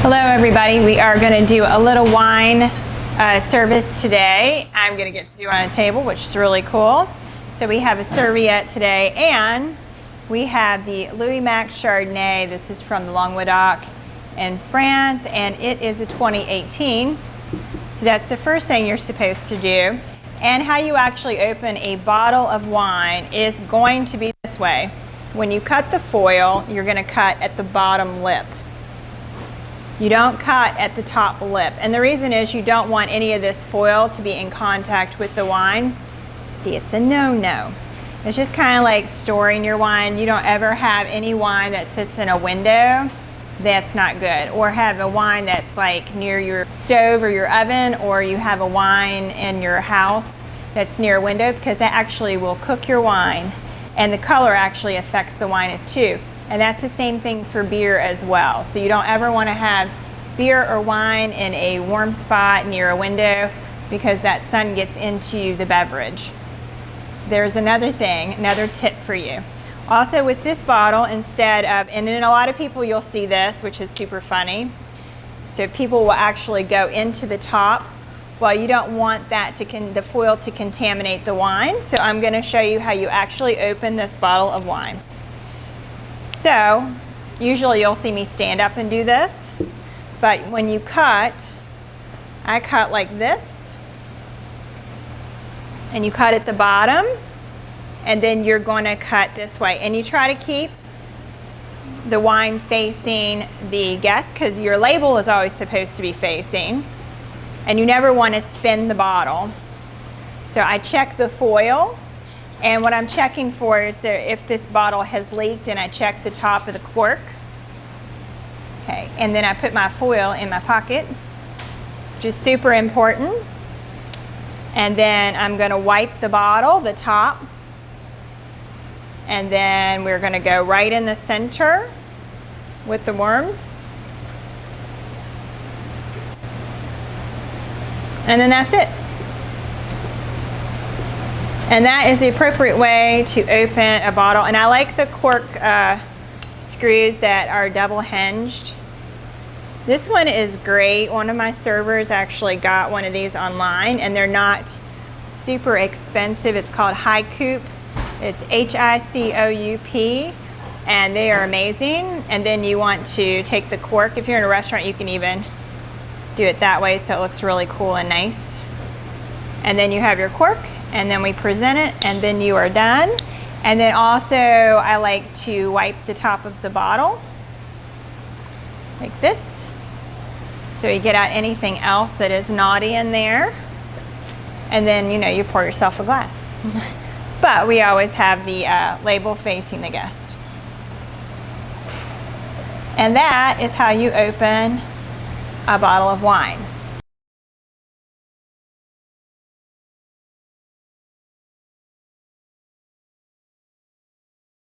Hello everybody, we are going to do a little wine service today. I'm going to get to do it on a table, which is really cool. So we have a serviette today, and we have the Louis Mac Chardonnay. This is from the Languedoc in France, and it is a 2018. So that's the first thing you're supposed to do. And how you actually open a bottle of wine is going to be this way. When you cut the foil, you're going to cut at the bottom lip. You don't cut at the top lip. And the reason is you don't want any of this foil to be in contact with the wine. It's a no-no. It's just kind of like storing your wine. You don't ever have any wine that sits in a window. That's not good. Or have a wine that's like near your stove or your oven, or you have a wine in your house that's near a window, because that actually will cook your wine, and the color actually affects the wine as too. And that's the same thing for beer as well. So you don't ever want to have beer or wine in a warm spot near a window, because that sun gets into the beverage. There's another thing, another tip for you. Also with this bottle, instead of, and in a lot of people you'll see this, which is super funny. So people will actually go into the top. Well, you don't want that the foil to contaminate the wine. So I'm going to show you how you actually open this bottle of wine. So usually you'll see me stand up and do this, but when you cut, I cut like this, and you cut at the bottom, and then you're going to cut this way, and you try to keep the wine facing the guest, because your label is always supposed to be facing, and you never want to spin the bottle. So I check the foil. And what I'm checking for is if this bottle has leaked, and I check the top of the cork. Okay, and then I put my foil in my pocket, which is super important. And then I'm going to wipe the bottle, the top. And then we're going to go right in the center with the worm. And then that's it. And that is the appropriate way to open a bottle. And I like the cork screws that are double hinged. This one is great. One of my servers actually got one of these online, and they're not super expensive. It's called Hi-Coupe. It's H-I-C-O-U-P, and they are amazing. And then you want to take the cork. If you're in a restaurant, you can even do it that way, so it looks really cool and nice. And then you have your cork, and then we present it, and then you are done. And then also I like to wipe the top of the bottle like this, so you get out anything else that is naughty in there. And then, you know, you pour yourself a glass. But we always have the label facing the guest. And that is how you open a bottle of wine.